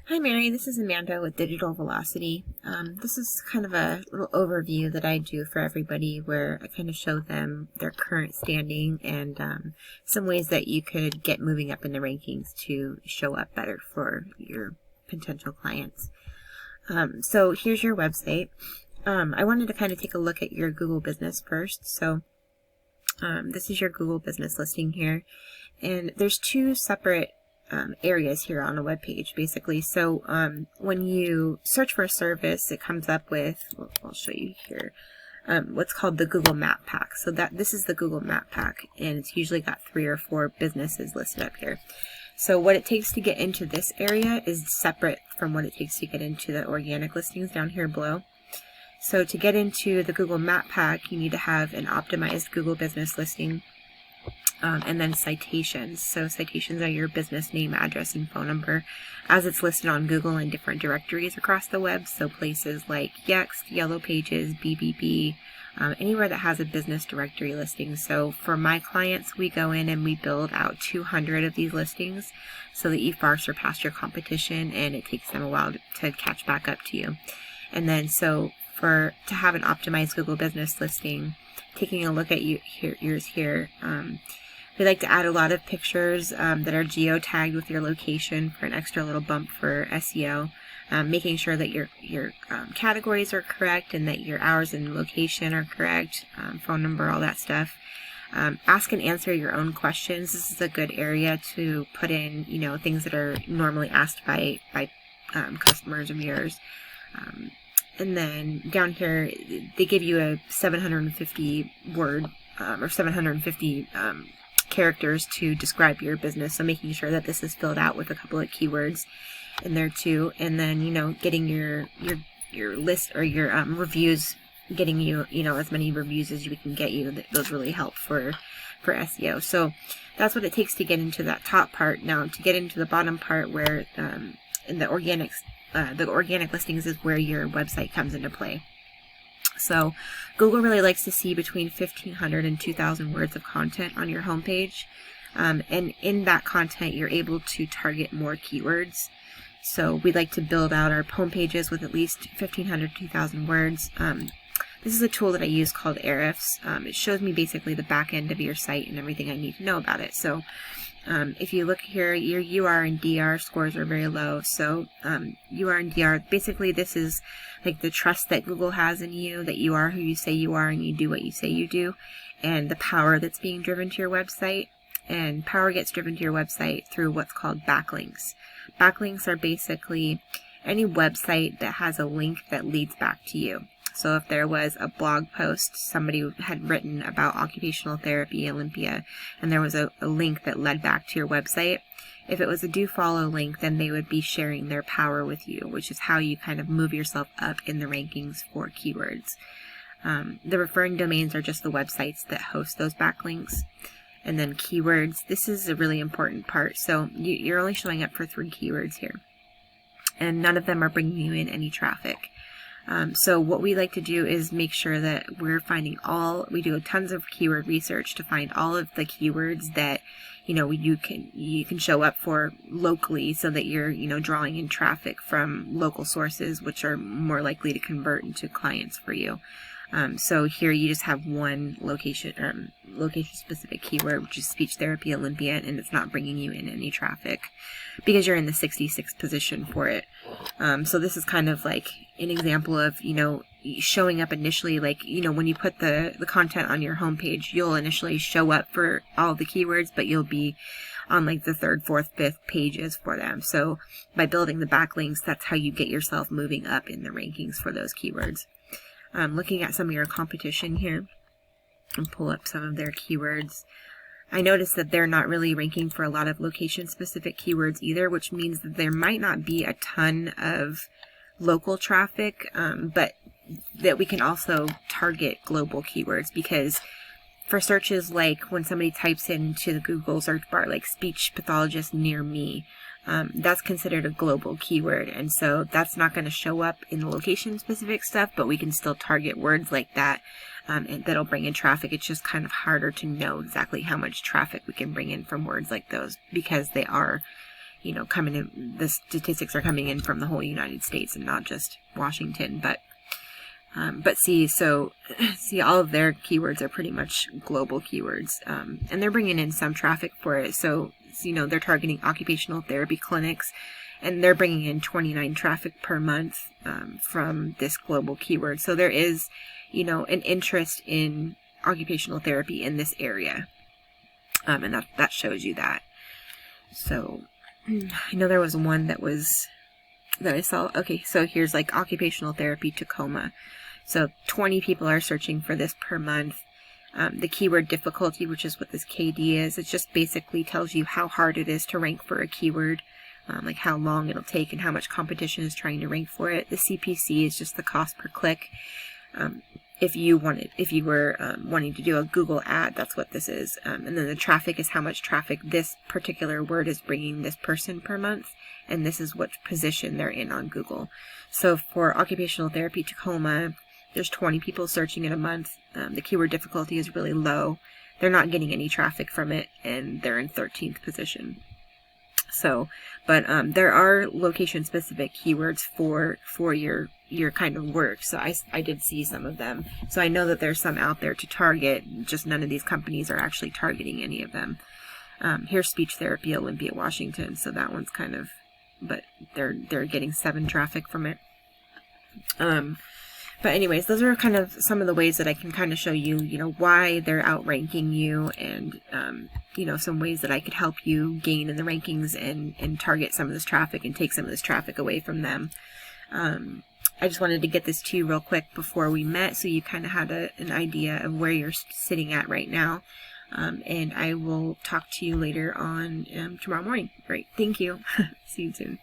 Hi Mary, this is Amanda with Digital Velocity. This is kind of a little overview that I do for everybody where I kind of show them their current standing and some ways that you could get moving up in the rankings to show up better for your potential clients. So here's your website. I wanted to kind of take a look at your Google business first. So this is your Google business listing here, and there's two separate areas here on a web page basically. So when you search for a service, it comes up with, well, I'll show you here, what's called the Google Map Pack. So this is the Google Map Pack, and it's usually got 3 or 4 businesses listed up here. So what it takes to get into this area is separate from what it takes to get into the organic listings down here below. So to get into the Google Map Pack, you need to have an optimized Google business listing. And then citations. So citations are your business name, address, and phone number as it's listed on Google in different directories across the web. So places like Yext, Yellow Pages, BBB, anywhere that has a business directory listing. So for my clients, we go in and we build out 200 of these listings so that you far surpass your competition, and it takes them a while to catch back up to you. And then so to have an optimized Google business listing, taking a look at yours here, we like to add a lot of pictures that are geo-tagged with your location for an extra little bump for SEO, making sure that your categories are correct and that your hours and location are correct, phone number, all that stuff. Ask and answer your own questions. This is a good area to put in, things that are normally asked by customers of yours. And then down here, they give you a 750 word or 750 characters to describe your business. So making sure that this is filled out with a couple of keywords in there too. And then, getting your list or your reviews, getting you, as many reviews as we can get you. Those really help for SEO. So that's what it takes to get into that top part. Now to get into the bottom part where in the organic listings is where your website comes into play. So Google really likes to see between 1,500 and 2,000 words of content on your homepage. And in that content, you're able to target more keywords. So we like to build out our homepages with at least 1,500 to 2,000 words. This is a tool that I use called Ahrefs. It shows me basically the back end of your site and everything I need to know about it. So if you look here, your UR and DR scores are very low. So UR and DR, basically this is like the trust that Google has in you, that you are who you say you are and you do what you say you do, and the power that's being driven to your website. And power gets driven to your website through what's called backlinks. Backlinks are basically any website that has a link that leads back to you. So if there was a blog post somebody had written about occupational therapy, Olympia, and there was a link that led back to your website, if it was a do follow link, then they would be sharing their power with you, which is how you kind of move yourself up in the rankings for keywords. The referring domains are just the websites that host those backlinks. And then keywords, this is a really important part. So you're only showing up for 3 keywords here, and none of them are bringing you in any traffic. So what we like to do is make sure that we're finding we do tons of keyword research to find all of the keywords that, you can show up for locally, so that you're, drawing in traffic from local sources, which are more likely to convert into clients for you. So here you just have one location specific keyword, which is speech therapy Olympia, and it's not bringing you in any traffic because you're in the 66th position for it. So this is kind of like an example of, showing up initially, like, when you put the content on your homepage, you'll initially show up for all the keywords, but you'll be on like the 3rd, 4th, 5th pages for them. So by building the backlinks, that's how you get yourself moving up in the rankings for those keywords. Looking at some of your competition here and pull up some of their keywords, I noticed that they're not really ranking for a lot of location-specific keywords either, which means that there might not be a ton of local traffic, but that we can also target global keywords, because for searches like when somebody types into the Google search bar like speech pathologist near me, that's considered a global keyword, and so that's not going to show up in the location specific stuff, but we can still target words like that, and that'll bring in traffic. It's just kind of harder to know exactly how much traffic we can bring in from words like those, because they are you know, coming in, the statistics are coming in from the whole United States and not just Washington. But see, all of their keywords are pretty much global keywords, and they're bringing in some traffic for it. So, you know, they're targeting occupational therapy clinics, and they're bringing in 29 traffic per month from this global keyword. So there is, you know, an interest in occupational therapy in this area, and that shows you that. So I know there was one that I saw. Okay, so here's like occupational therapy Tacoma. So 20 people are searching for this per month. The keyword difficulty, which is what this KD is, it just basically tells you how hard it is to rank for a keyword, like how long it'll take and how much competition is trying to rank for it. The CPC is just the cost per click. If you were wanting to do a Google ad, that's what this is. And then the traffic is how much traffic this particular word is bringing this person per month. And this is what position they're in on Google. So for occupational therapy Tacoma, there's 20 people searching in a month. The keyword difficulty is really low. They're not getting any traffic from it, and they're in 13th position. So, but there are location-specific keywords for your kind of work. So I did see some of them. So I know that there's some out there to target. Just none of these companies are actually targeting any of them. Here's speech therapy Olympia, Washington. So that one's kind of, but they're getting 7 traffic from it. But anyways, those are kind of some of the ways that I can kind of show you, you know, why they're outranking you, and, you know, some ways that I could help you gain in the rankings and target some of this traffic and take some of this traffic away from them. I just wanted to get this to you real quick before we met, so you kind of had an idea of where you're sitting at right now. And I will talk to you later on tomorrow morning. Great. Thank you. See you soon.